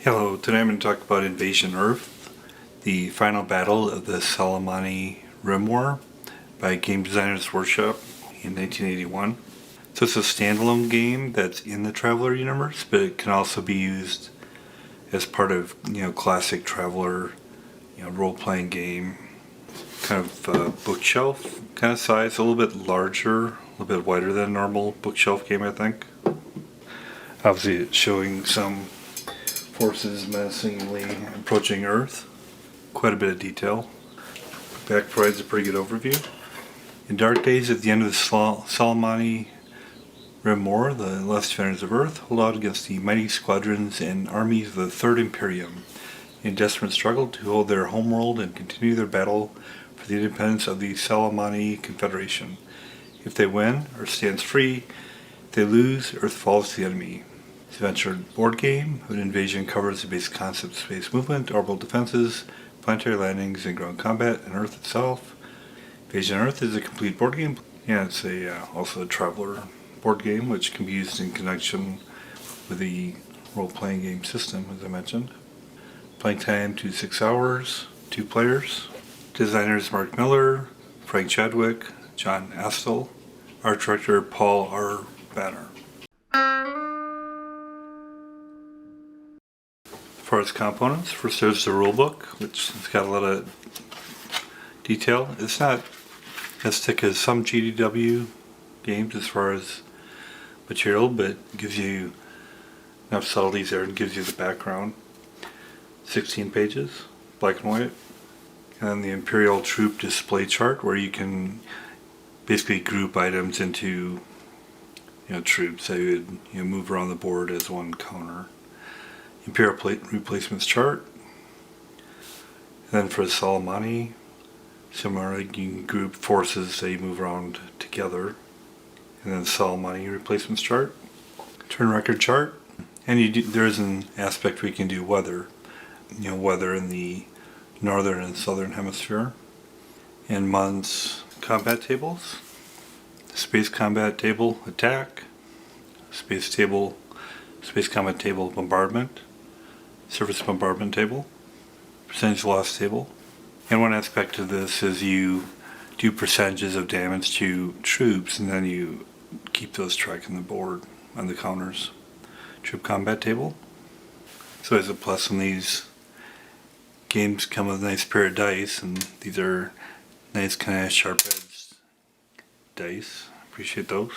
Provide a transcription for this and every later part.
Hello, today I'm going to talk about Invasion Earth, the final battle of the Soleimani Rim War by Game Designers Workshop in 1981. So it's a standalone game that's in the Traveller universe, but it can also be used as part of, classic Traveller, role-playing game, kind of bookshelf kind of size, a little bit larger, a little bit wider than a normal bookshelf game, I think. Obviously it's showing some forces menacingly approaching Earth. Quite a bit of detail. Back provides a pretty good overview. In dark days at the end of the Soleimani Rim War, the last defenders of Earth hold out against the mighty squadrons and armies of the Third Imperium in desperate struggle to hold their homeworld and continue their battle for the independence of the Soleimani Confederation. If they win, Earth stands free. If they lose, Earth falls to the enemy. It's an adventure board game. An invasion covers the basic concept of space movement, orbital defenses, planetary landings, and ground combat, and Earth itself. Invasion Earth is a complete board game, and it's also a Traveller board game, which can be used in connection with the role-playing game system, as I mentioned. Playing time 2 to 6 hours, 2 players. Designers Mark Miller, Frank Chadwick, John Astle. Art director Paul R. Banner. As far as components, first there's the rulebook, which has got a lot of detail. It's not as thick as some GDW games as far as material, but it gives you enough subtleties there and gives you the background. 16 pages, black and white. And then the Imperial Troop display chart, where you can basically group items into troops that you would move around the board as one counter. Imperial replacements chart. And then for the Soleimani, similarly, you can group forces that you move around together. And then Soleimani replacements chart. Turn record chart. And there is an aspect where you can do weather. Weather in the northern and southern hemisphere. And months combat tables. Space combat table attack. Space combat table bombardment. Surface bombardment table, percentage loss table. And one aspect of this is you do percentages of damage to troops, and then you keep those track on the board on the counters. Troop combat table. So as a plus, when these games come with a nice pair of dice, and these are nice kind of sharp-edged dice. Appreciate those.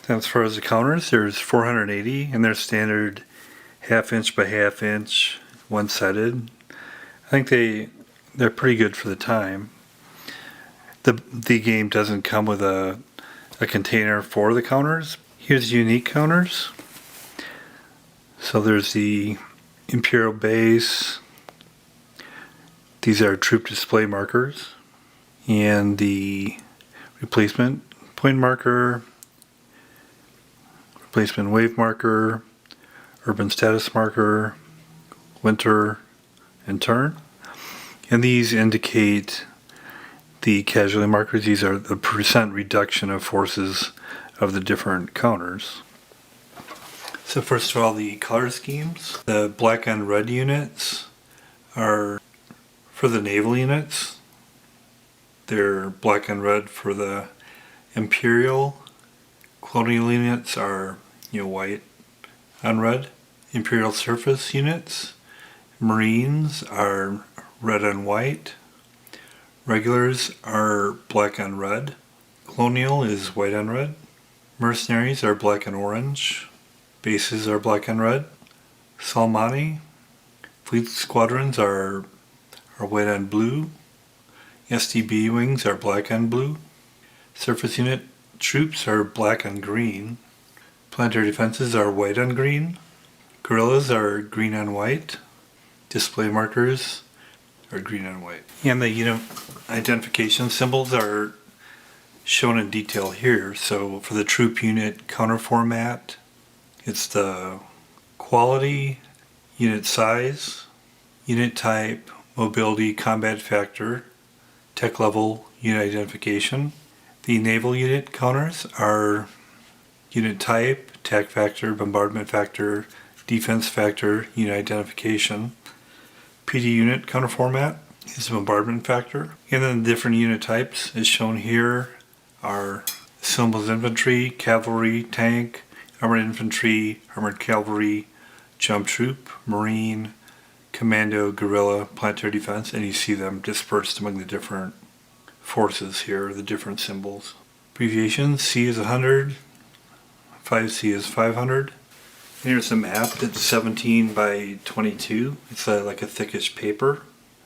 And as far as the counters, there's 480, and they're standard half-inch by half-inch, one-sided. I think they're pretty good for the time. The game doesn't come with a container for the counters. Here's unique counters. So there's the Imperial base. These are troop display markers. And the replacement point marker, replacement wave marker, urban status marker, winter, and turn. And these indicate the casualty markers. These are the percent reduction of forces of the different counters. So first of all, the color schemes. The black and red units are for the naval units. They're black and red for the Imperial. Colonial units are white and red. Imperial surface units. Marines are red and white. Regulars are black and red. Colonial is white and red. Mercenaries are black and orange. Bases are black and red. Soleimani fleet squadrons are white and blue. SDB wings are black and blue. Surface unit troops are black and green. Planetary defenses are white and green. Guerrillas are green and white. Display markers are green and white. And the unit identification symbols are shown in detail here. So for the troop unit counter format, it's the quality, unit size, unit type, mobility, combat factor, tech level, unit identification. The naval unit counters are unit type, attack factor, bombardment factor, defense factor unit identification. PD unit counter format is bombardment factor. And then the different unit types as shown here are symbols infantry, cavalry, tank, armored infantry, armored cavalry, jump troop, marine, commando, guerrilla, planetary defense, and you see them dispersed among the different forces here, the different symbols. Abbreviations: C is 100, 5C is 500. Here's a map that's 17 by 22. It's like a thickish paper.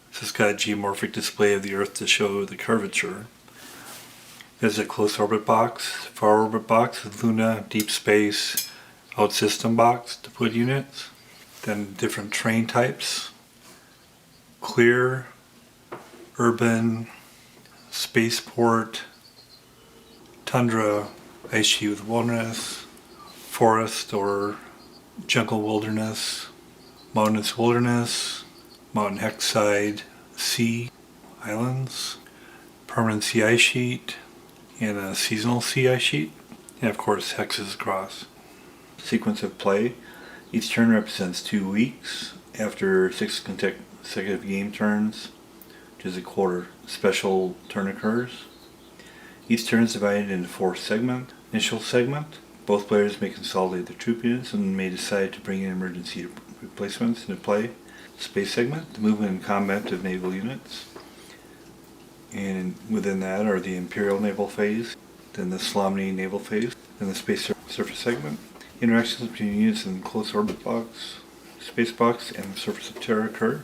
This has got a geomorphic display of the Earth to show the curvature. There's a close orbit box, far orbit box with Luna, deep space, outsystem box to put units. Then different terrain types: clear, urban, spaceport, tundra, ice sheet with wilderness, forest or jungle wilderness, mountainous wilderness, mountain hexside, sea, islands, permanent sea ice sheet, and a seasonal sea ice sheet, and of course hexes across. Sequence of play: each turn represents 2 weeks. After 6 consecutive game turns, which is a quarter, special turn occurs. Each turn is divided into 4 segments. Initial segment: both players may consolidate their troop units and may decide to bring in emergency replacements into play. Space segment: the movement and combat of naval units. And within that are the Imperial naval phase, then the Solemnity naval phase, then the space surface segment. Interactions between units in the close orbit box, space box, and the surface of Terra occur.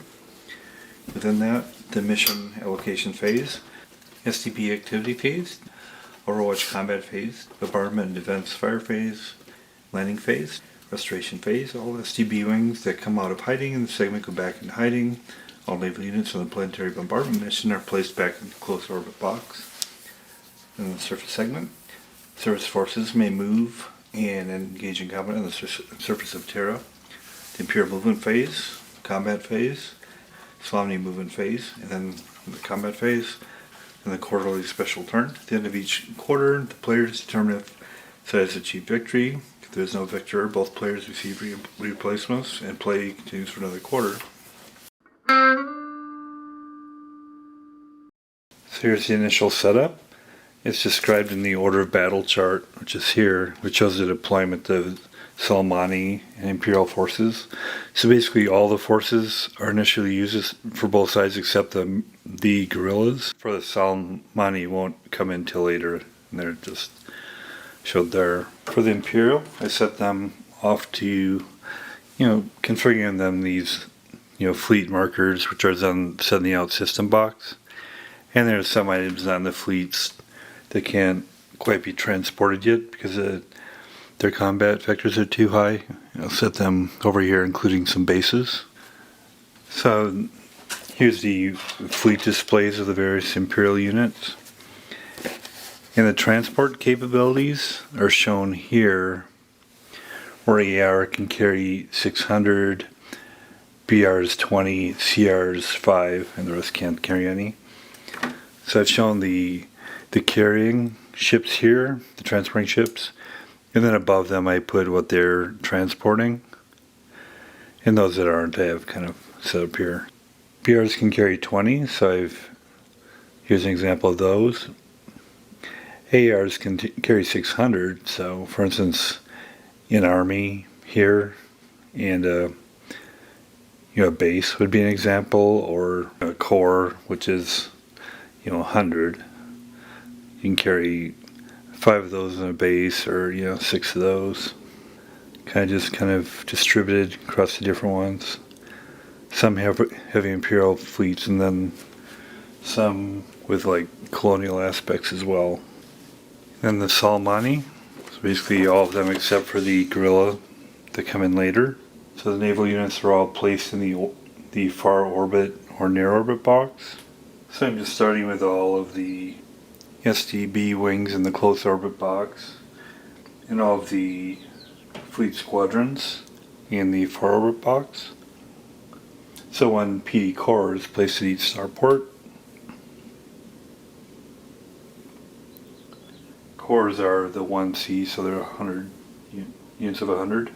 Within that, the mission allocation phase, STB activity phase, Overwatch combat phase, bombardment and defense fire phase, landing phase, restoration phase. All STB wings that come out of hiding in the segment go back into hiding. All naval units on the planetary bombardment mission are placed back in the close orbit box. In the surface segment, surface forces may move and engage in combat on the surface of Terra. The Imperial movement phase, combat phase, Solemnity movement phase, and then the combat phase, and the quarterly special turn. At the end of each quarter, the players determine if side has achieved victory. If there is no victor, both players receive replacements, and play continues for another quarter. So here's the initial setup. It's described in the order of battle chart, which is here, which shows the deployment of Soleimani and Imperial forces. So basically all the forces are initially used for both sides except the guerrillas. For the Soleimani won't come in till later, and they're just showed there. For the Imperial, I set them off to, configuring them these, fleet markers, which are then set in the out system box. And there's some items on the fleets that can't quite be transported yet because their combat vectors are too high. I'll set them over here, including some bases. So here's the fleet displays of the various Imperial units. And the transport capabilities are shown here, where AR can carry 600, BR is 20, CR is 5, and the rest can't carry any. So I've shown the carrying ships here, the transporting ships, and then above them I put what they're transporting. And those that aren't, I have kind of set up here. BRs can carry 20, so here's an example of those. ARs can carry 600, so for instance, an army here, and a base would be an example, or a corps, which is 100. You can carry 5 of those in a base, or 6 of those. Kind of distributed across the different ones. Some have heavy Imperial fleets, and then some with colonial aspects as well. Then the Soleimani, so basically all of them except for the guerrilla that come in later. So the naval units are all placed in the far orbit or near orbit box. So I'm just starting with all of the SDB wings in the close orbit box, and all of the fleet squadrons in the far orbit box. So one PD core is placed at each starport. Cores are the 1C, so they're 100 units of 100.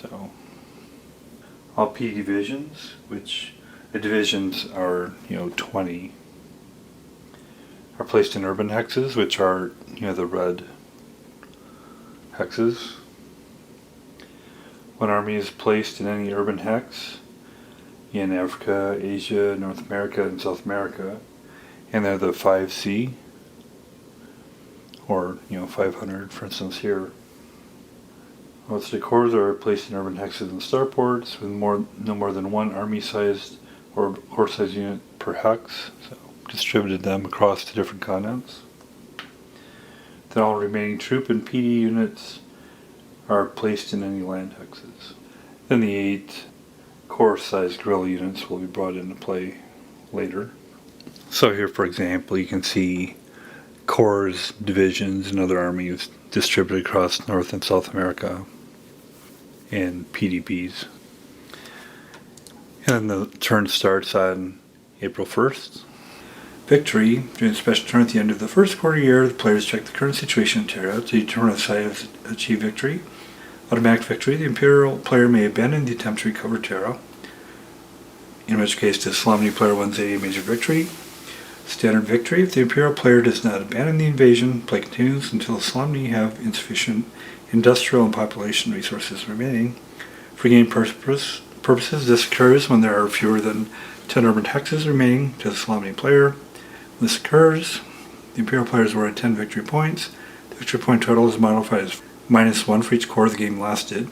So all P divisions, which the divisions are 20, are placed in urban hexes, which are the red hexes. One army is placed in any urban hex in Africa, Asia, North America, and South America, and they're the 5C, or 500, for instance here. Most of the corps are placed in urban hexes and starports with no more than one army-sized or corps-sized unit per hex, so distributed them across the different continents. Then all remaining troop and PD units are placed in any land hexes. Then the 8 corps-sized guerrilla units will be brought into play later. So here, for example, you can see corps, divisions, and other armies distributed across North and South America, and PDPs. And then the turn starts on April 1st. Victory. During a special turn at the end of the first quarter year, the players check the current situation in Terra to determine if Sci has achieved victory. Automatic victory. The Imperial player may abandon the attempt to recover Terra, in which case the Solemnity player wins a major victory. Standard victory. If the Imperial player does not abandon the invasion, play continues until the Solemnity have insufficient industrial and population resources remaining. For game purposes, this occurs when there are fewer than 10 urban hexes remaining to the Solemnity player. When this occurs, the Imperial players awarded 10 victory points. The victory point total is modified as -1 for each core the game lasted,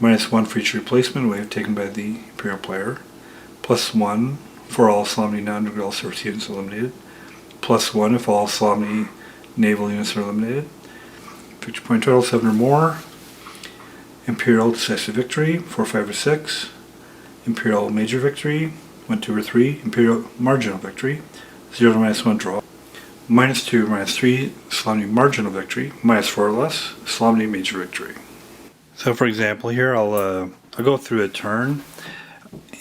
-1 for each replacement wave taken by the Imperial player, +1 for all Solemnity non-guerrilla service units eliminated, +1 if all Solemnity naval units are eliminated. Victory point total 7 or more. Imperial decisive victory 4, 5, or 6. Imperial major victory 1, 2, or 3. Imperial marginal victory 0 to -1 draw. -2 or -3 Solemnity marginal victory. -4 or less Solemnity major victory. So for example here I'll go through a turn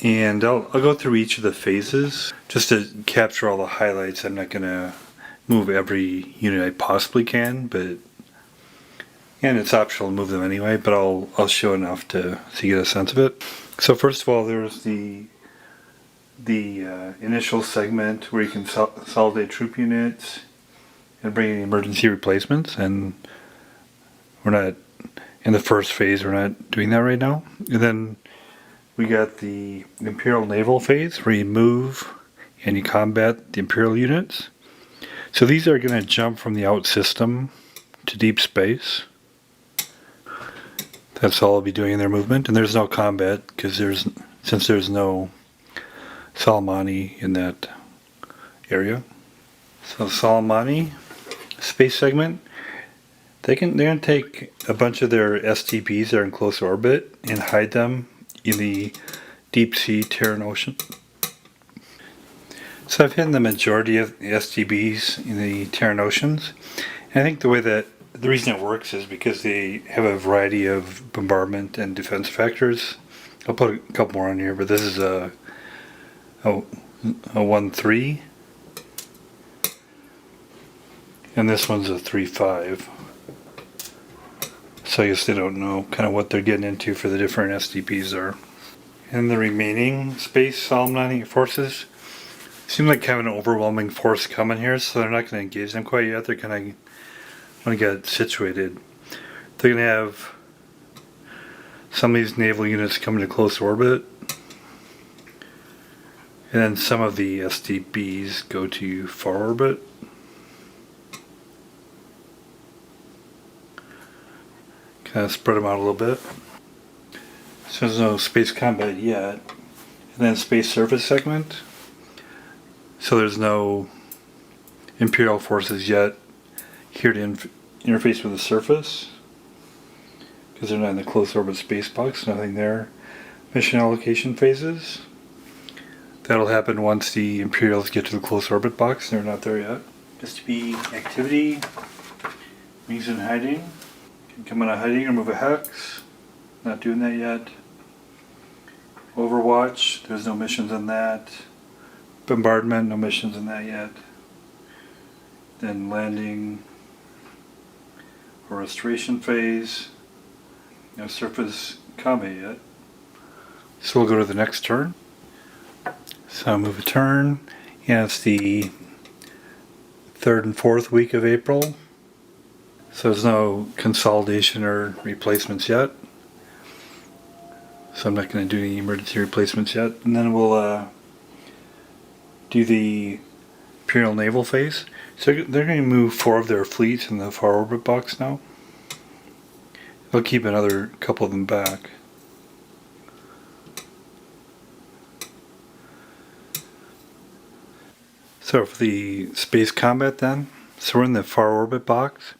and I'll go through each of the phases just to capture all the highlights. I'm not going to move every unit I possibly can, and it's optional to move them anyway, but I'll show enough so you get a sense of it. So first of all, there's the initial segment where you can consolidate troop units and bring in emergency replacements, and we're not in the first phase, we're not doing that right now. And then we got the Imperial Naval phase where you move and you combat the Imperial units. So these are going to jump from the out system to deep space. That's all I'll be doing in their movement, and there's no combat because since there's no Solemnity in that area. So Solemnity space segment, they're going to take a bunch of their STPs that are in close orbit and hide them in the deep sea Terran Ocean. So I've hidden the majority of the STBs in the Terran Oceans, and I think the reason it works is because they have a variety of bombardment and defense factors. I'll put a couple more on here, but this is a 1-3, and this one's a 3-5. So I guess they don't know kind of what they're getting into for the different STPs there. And the remaining space Solemnity forces seem like kind of an overwhelming force coming here, so they're not going to engage them quite yet. They're going to want to get situated. They're going to have some of these naval units come into close orbit, and then some of the STBs go to far orbit. Kind of spread them out a little bit. So there's no space combat yet. And then space surface segment. So there's no Imperial forces yet here to interface with the surface, because they're not in the close orbit space box, nothing there. Mission allocation phases. That'll happen once the Imperials get to the close orbit box. They're not there yet. STB activity. Wings in hiding. Can come out of hiding or move a hex. Not doing that yet. Overwatch. There's no missions on that. Bombardment. No missions on that yet. Then landing or restoration phase. Surface combat yet. So we'll go to the next turn. So I'll move a turn, and it's the 3rd and 4th week of April. So there's no consolidation or replacements yet. So I'm not going to do any emergency replacements yet. And then we'll do the Imperial Naval phase. So they're going to move 4 of their fleets in the far orbit box now. They'll keep another couple of them back. So for the space combat then, so we're in the far orbit box.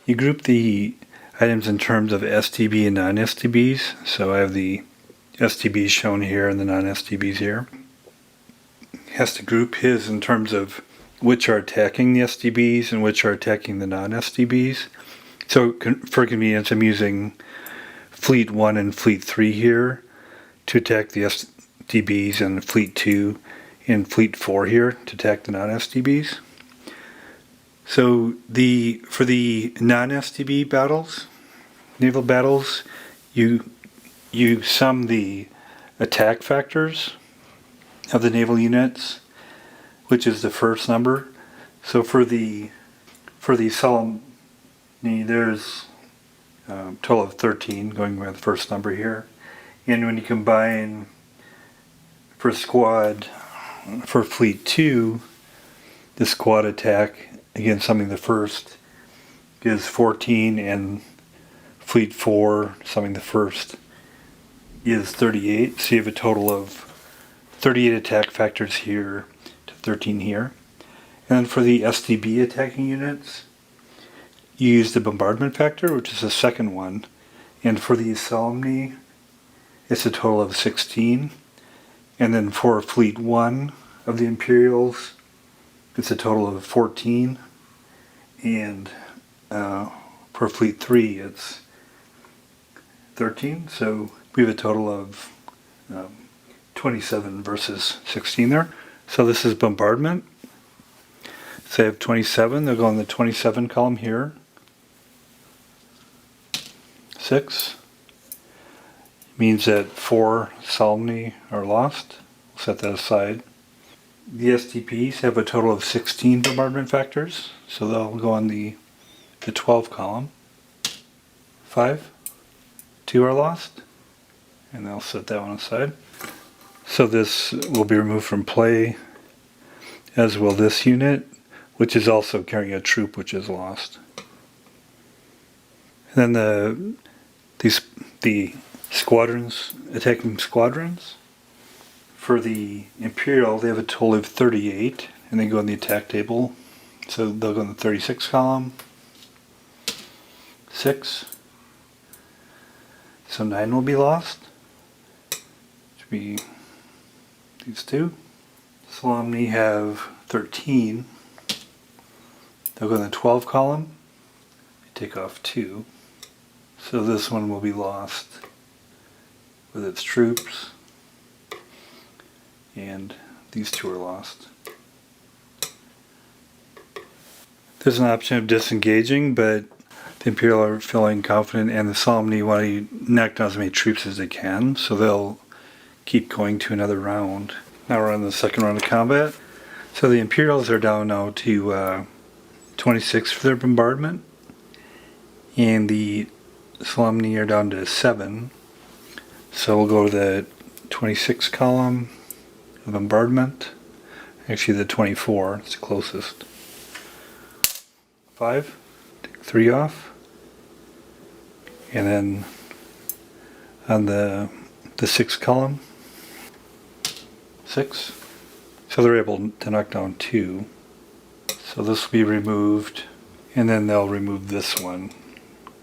You group the items in terms of STB and non-STBs. So I have the STBs shown here and the non-STBs here. He has to group his in terms of which are attacking the STBs and which are attacking the non-STBs. So for convenience, I'm using Fleet 1 and Fleet 3 here to attack the STBs, and Fleet 2 and Fleet 4 here to attack the non-STBs. So for the non-STB battles, naval battles, you sum the attack factors of the naval units, which is the first number. So for the Solemn, there's a total of 13 going by the first number here. And when you combine for squad, for Fleet 2, the squad attack against something the first is 14, and Fleet 4, something the first, is 38. So you have a total of 38 attack factors here to 13 here. And then for the STB attacking units, you use the bombardment factor, which is the second one. And for the Solemnity, it's a total of 16. And then for Fleet 1 of the Imperials, it's a total of 14. And for Fleet 3, it's 13. So we have a total of 27 versus 16 there. So this is bombardment. So I have 27. They'll go in the 27 column here. 6 means that 4 Solemnity are lost. We'll set that aside. The STPs have a total of 16 bombardment factors, so they'll go on the 12 column. 5, 2 are lost, and I'll set that one aside. So this will be removed from play, as will this unit, which is also carrying a troop which is lost. And then the squadrons, attacking squadrons. For the Imperial, they have a total of 38, and they go in the attack table. So they'll go in the 36 column. 6. So 9 will be lost. Which will be these two. Solemnity have 13. They'll go in the 12 column. Take off 2. So this one will be lost with its troops. And these 2 are lost. There's an option of disengaging, but the Imperial are feeling confident, and the Solemnity want to knock down as many troops as they can, so they'll keep going to another round. Now we're on the second round of combat. So the Imperials are down now to 26 for their bombardment, and the Solemnity are down to 7. So we'll go to the 26 column of bombardment. Actually the 24, it's the closest. 5, take 3 off. And then on the 6 column, 6. So they're able to knock down 2. So this will be removed, and then they'll remove this one,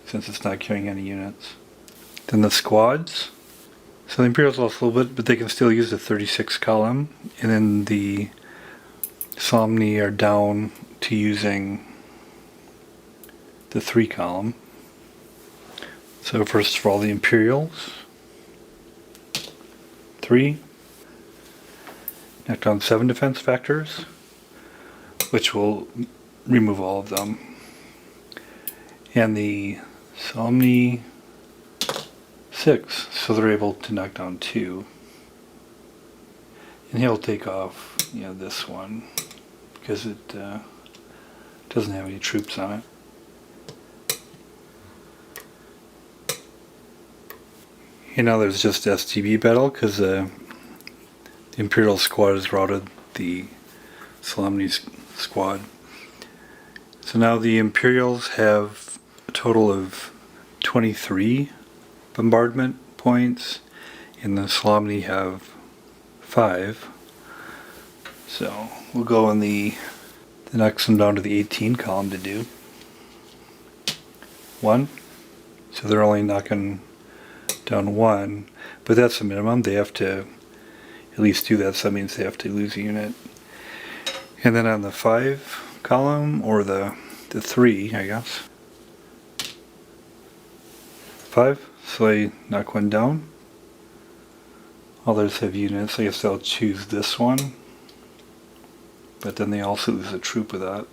since it's not carrying any units. Then the squads. So the Imperials lost a little bit, but they can still use the 36 column. And then the Solemnity are down to using the 3 column. So first of all, the Imperials. 3. Knock down 7 defense factors, which will remove all of them. And the Solemnity 6, so they're able to knock down 2. And he'll take off, this one, because it doesn't have any troops on it. Now there's just STB battle, because the Imperial squad has routed the Solemnity squad. So now the Imperials have a total of 23 bombardment points, and the Solemnity have 5. So we'll go in the next one down to the 18 column to do 1. So they're only knocking down 1, but that's the minimum. They have to at least do that, so that means they have to lose a unit. And then on the 5 column, or the 3, I guess. 5, so they knock 1 down. Others have units, I guess they'll choose this one. But then they also lose a troop with that.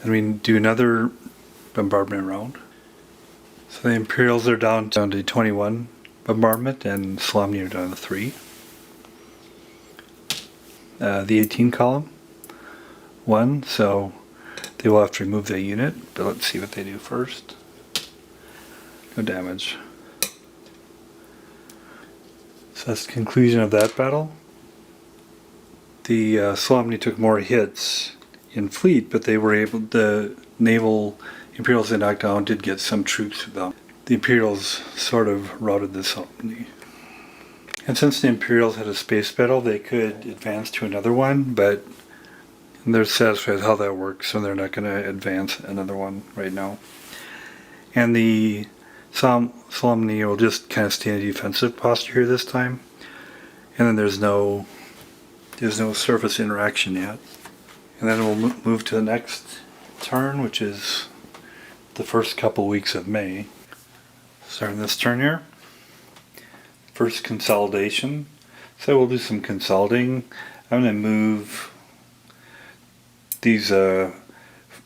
And we do another bombardment round. So the Imperials are down to 21 bombardment, and Solemnity are down to 3. The 18 column, 1, so they will have to remove their unit, but let's see what they do first. No damage. So that's the conclusion of that battle. The Solemnity took more hits in fleet, but they were able, the naval Imperials they knocked down did get some troops with them. The Imperials sort of routed the Solemnity. And since the Imperials had a space battle, they could advance to another one, but they're satisfied with how that works, so they're not going to advance another one right now. And the Solemnity will just kind of stay in a defensive posture here this time. And then there's no surface interaction yet. And then we'll move to the next turn, which is the first couple weeks of May. Starting this turn here. First consolidation. So we'll do some consolidating. I'm going to move these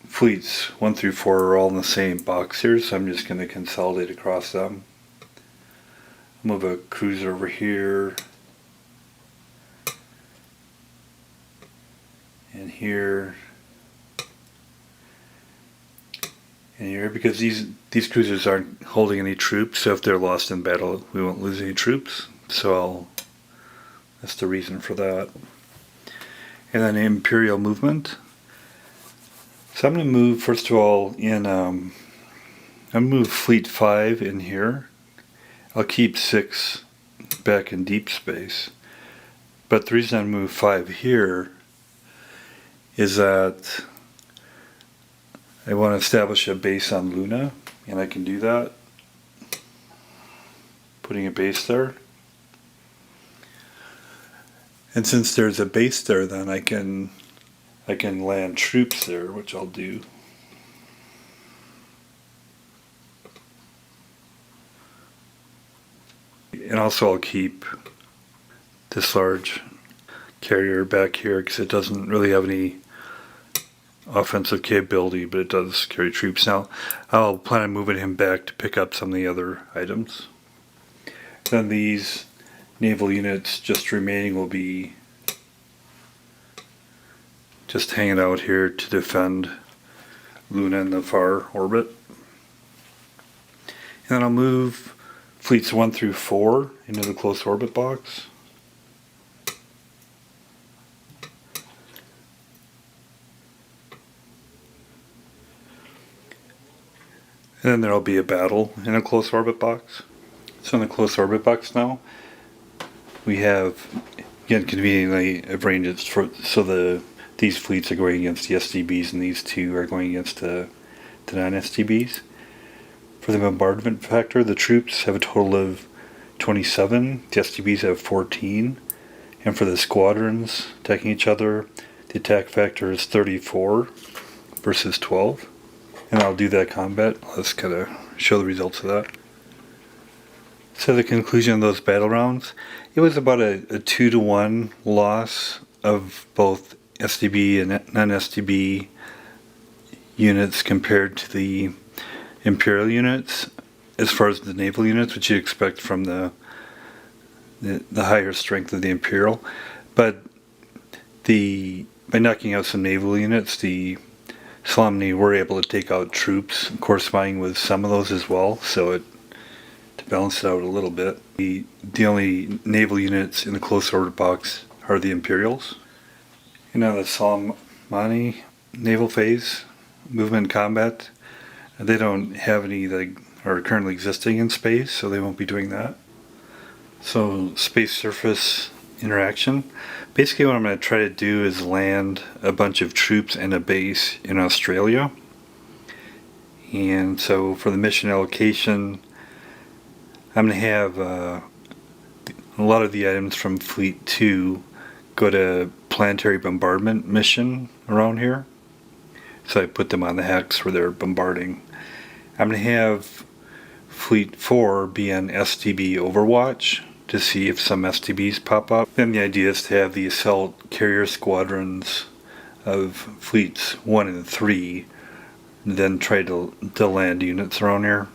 fleets 1 through 4 are all in the same box here, so I'm just going to consolidate across them. Move a cruiser over here, and here, and here, because these cruisers aren't holding any troops, so if they're lost in battle we won't lose any troops, so that's the reason for that. And then Imperial movement. So I'm going to move, first of all, I'm going to move Fleet 5 in here. I'll keep 6 back in deep space. But the reason I move 5 here is that I want to establish a base on Luna, and I can do that. Putting a base there. And since there's a base there, then I can land troops there, which I'll do. And also I'll keep this large carrier back here because it doesn't really have any offensive capability, but it does carry troops. Now I'll plan on moving him back to pick up some of the other items. Then these naval units just remaining will be just hanging out here to defend Luna in the far orbit. And then I'll move fleets 1 through 4 into the close orbit box. And then there'll be a battle in a close orbit box. So in the close orbit box now, we have, again, conveniently I've arranged it so these fleets are going against the SDBs and these 2 are going against the non-SDBs. For the bombardment factor, the troops have a total of 27, the SDBs have 14, and for the squadrons attacking each other, the attack factor is 34 versus 12. And I'll do that combat. Let's kind of show the results of that. So the conclusion of those battle rounds, it was about a 2-to-1 loss of both SDB and non-SDB units compared to the Imperial units as far as the naval units, which you expect from the higher strength of the Imperial. But by knocking out some naval units, the Solemni were able to take out troops corresponding with some of those as well, so to balance it out a little bit. The only naval units in the close order box are the Imperials. And now the Solemni naval phase, movement combat, they don't have any that are currently existing in space, so they won't be doing that. So space surface interaction. Basically what I'm going to try to do is land a bunch of troops and a base in Australia. And so for the mission allocation, I'm going to have a lot of the items from Fleet 2 go to planetary bombardment mission around here. So I put them on the hex where they're bombarding. I'm going to have Fleet 4 be on STB Overwatch to see if some STBs pop up. Then the idea is to have the assault carrier squadrons of Fleets 1 and 3 then try to land units around here,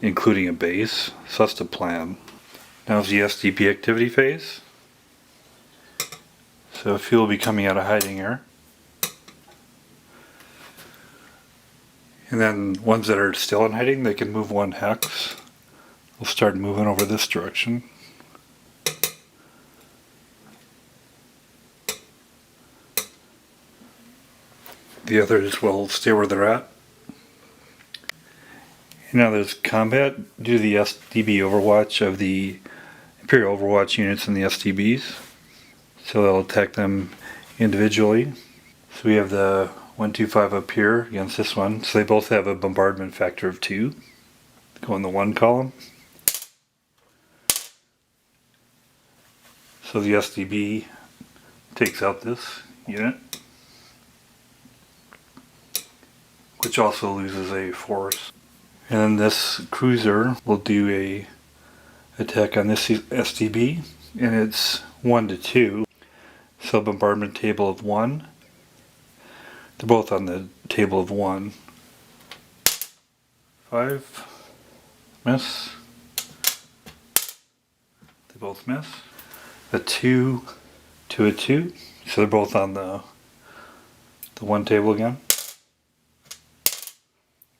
including a base. So that's the plan. Now's the STB activity phase. So a few will be coming out of hiding here. And then ones that are still in hiding, they can move one hex. We'll start moving over this direction. The others will stay where they're at. And now there's combat. Do the STB overwatch of the Imperial Overwatch units and the STBs. So they'll attack them individually. So we have the 125 up here against this one. So they both have a bombardment factor of 2. Go in the 1 column. So the SDB takes out this unit, which also loses a force. And then this cruiser will do a attack on this SDB, and it's 1 to 2. So bombardment table of 1. They're both on the table of 1. 5. Miss. They both miss. A 2 to a 2. So they're both on the 1 table again.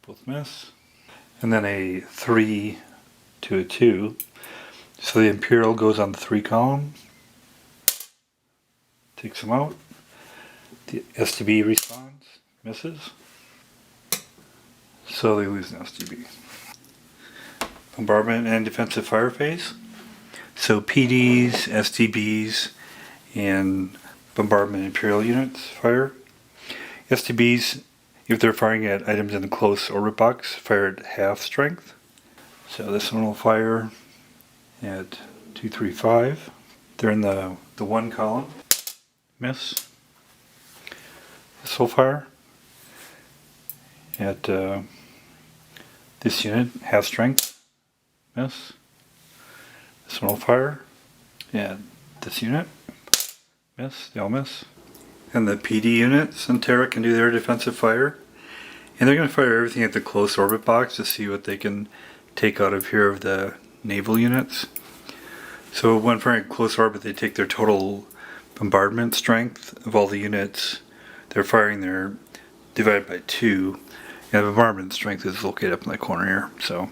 Both miss. And then a 3 to a 2. So the Imperial goes on the 3 column. Takes them out. The STB responds. Misses. So they lose an STB. Bombardment and defensive fire phase. So PDs, STBs, and bombardment Imperial units fire. STBs, if they're firing at items in the close orbit box, fire at half strength. So this one will fire at 235. They're in the 1 column. Miss. This will fire at this unit, half strength. Miss. This one will fire at this unit. Miss. They all miss. And the PD units in Terra can do their defensive fire. And they're going to fire everything at the close orbit box to see what they can take out of here of the naval units. So when firing close orbit, they take their total bombardment strength of all the units they're firing there, divided by 2. And the bombardment strength is located up in the corner here. So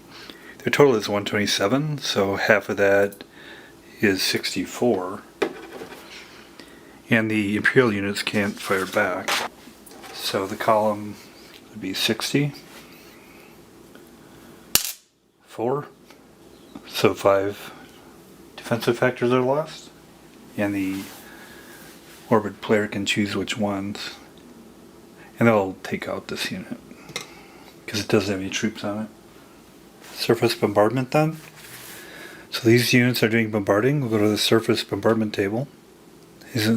their total is 127, so half of that is 64. And the Imperial units can't fire back. So the column would be 60. 4. So 5 defensive factors are lost. And the orbit player can choose which ones. And they'll take out this unit, because it doesn't have any troops on it. Surface bombardment then. So these units are doing bombarding. We'll go to the surface bombardment table. He's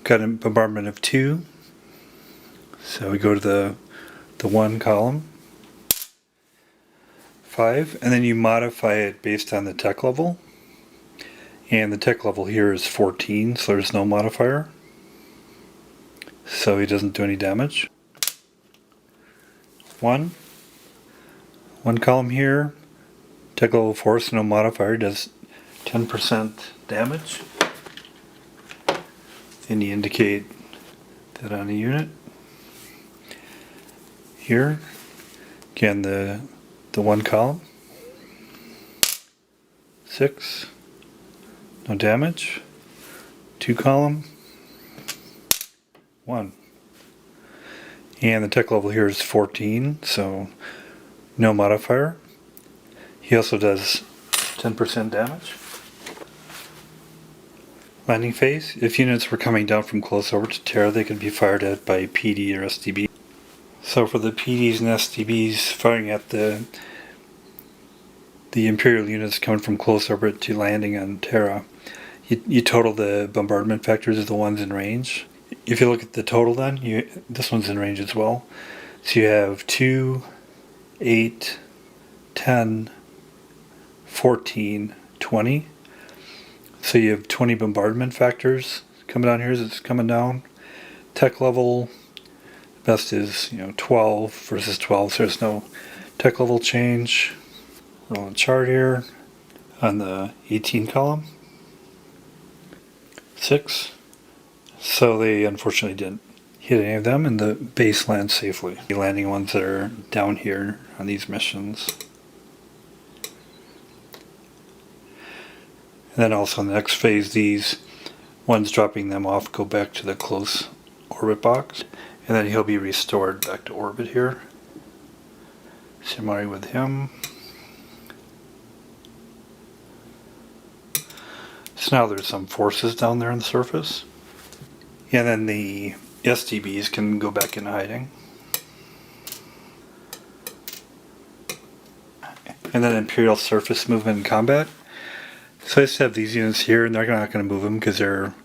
got a bombardment of 2. So we go to the 1 column. 5. And then you modify it based on the tech level. And the tech level here is 14, so there's no modifier. So he doesn't do any damage. 1. One column here, tech level force, no modifier, does 10% damage. And you indicate that on the unit. Here, again, the one column, 6, no damage. 2 column, 1. And the tech level here is 14, so no modifier. He also does 10% damage. Landing phase. If units were coming down from close orbit to Terra, they could be fired at by PD or SDB. So for the PDs and SDBs firing at the Imperial units coming from close orbit to landing on Terra, you total the bombardment factors of the ones in range. If you look at the total then, this one's in range as well. So you have 2, 8, 10, 14, 20. So you have 20 bombardment factors coming down here as it's coming down. Tech level, best is 12 versus 12, so there's no tech level change. Roll a chart here on the 18 column. 6. So they unfortunately didn't hit any of them, and the base lands safely. Landing ones that are down here on these missions. And then also in the next phase, these ones dropping them off go back to the close orbit box, and then he'll be restored back to orbit here. Similarly with him. So now there's some forces down there on the surface. And then the SDBs can go back into hiding. And then Imperial surface movement and combat. So I just have these units here, and they're not going to move them because they're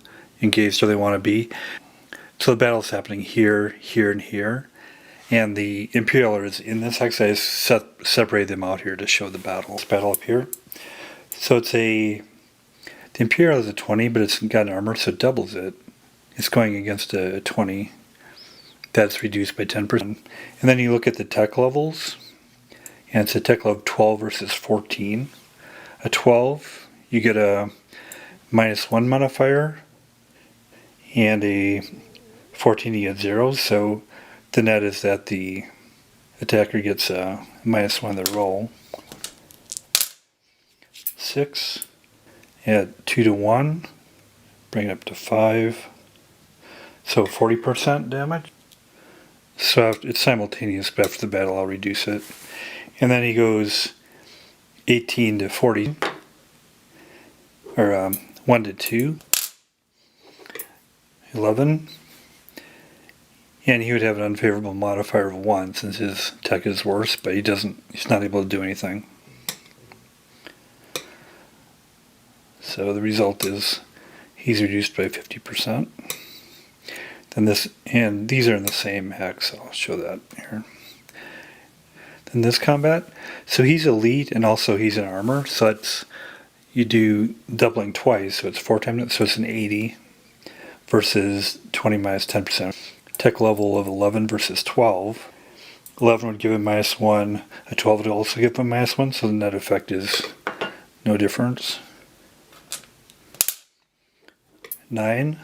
engaged where they want to be. So the battle's happening here, here, and here. And the Imperial is in this hex. I just separate them out here to show the battle. This battle up here. So the Imperial is a 20, but it's got an armor, so it doubles it. It's going against a 20. That's reduced by 10%. And then you look at the tech levels, and it's a tech level of 12 versus 14. A 12, you get a -1 modifier, and a 14 you get 0, so the net is that the attacker gets a -1 to roll. 6, add 2 to 1, bring it up to 5, so 40% damage. So it's simultaneous, but after the battle I'll reduce it. And then he goes 18 to 40, or 1 to 2, 11, and he would have an unfavorable modifier of 1 since his tech is worse, but he's not able to do anything. So the result is he's reduced by 50%. Then and these are in the same hex, so I'll show that here. Then this combat, so he's elite and also he's in armor, so you do doubling twice, so it's 4 times, so it's an 80 versus 20 minus 10%. Tech level of 11 versus 12. 11 would give him -1, a 12 would also give him -1, so the net effect is no difference. 9,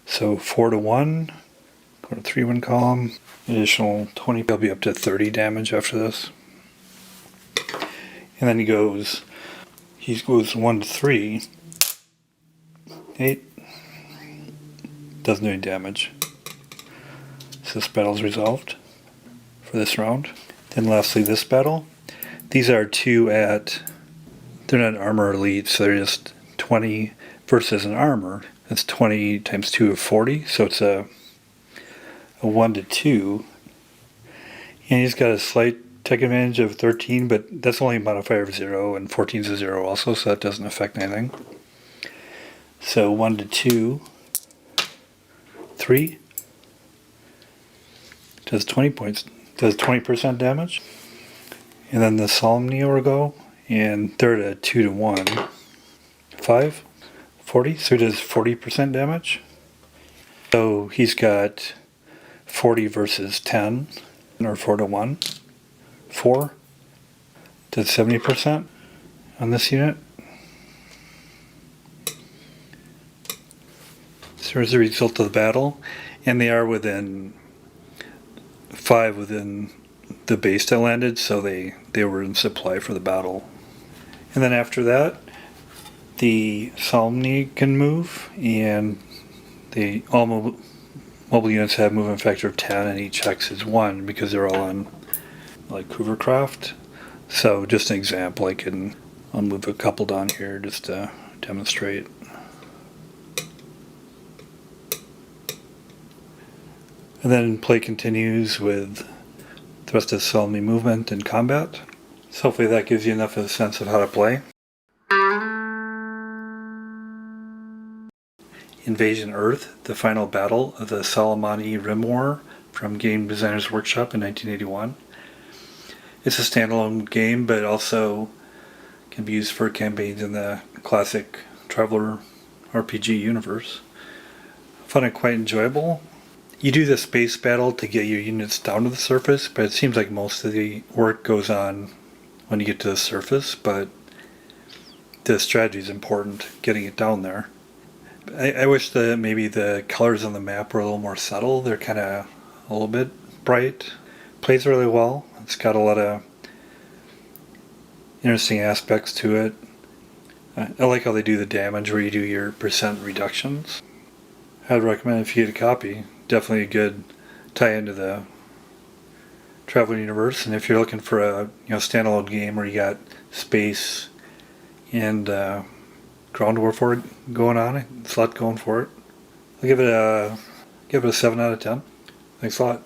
so 4 to 1, go to 3-1 column, additional 20, he'll be up to 30 damage after this. And then he goes 1 to 3, 8, doesn't do any damage. So this battle's resolved for this round. Then lastly this battle. These are they're not armor elite, so they're just 20 versus an armor. That's 20 times 2 of 40, so it's a 1 to 2. And he's got a slight tech advantage of 13, but that's only a modifier of 0, and 14 is a 0 also, so that doesn't affect anything. So 1 to 2, 3, does 20 points, does 20% damage. And then the Solemnio will go, and they're at a 2 to 1, 5, 40, so he does 40% damage. So he's got 40 versus 10, or 4 to 1, 4, to 70% on this unit. So here's the result of the battle, and they are within 5 within the base that landed, so they were in supply for the battle. And then after that, the Solemnity can move, and all mobile units have movement factor of 10, and each hex is 1 because they're all on like hovercraft. So just an example, I'll move a couple down here just to demonstrate. And then play continues with the rest of the Solemnity movement and combat. So hopefully that gives you enough of a sense of how to play. Invasion Earth, the final battle of the Soleimani Rim War from Game Designers Workshop in 1981. It's a standalone game, but also can be used for campaigns in the classic Traveller RPG universe. Fun and quite enjoyable. You do the space battle to get your units down to the surface, but it seems like most of the work goes on when you get to the surface, but the strategy is important, getting it down there. I wish that maybe the colors on the map were a little more subtle. They're kind of a little bit bright. Plays really well. It's got a lot of interesting aspects to it. I like how they do the damage where you do your percent reductions. I'd recommend if you get a copy. Definitely a good tie into the Traveller universe. And if you're looking for a standalone game where you got space and ground warfare going on, it's a lot going for it. I'll give it a 7 out of 10. Thanks a lot.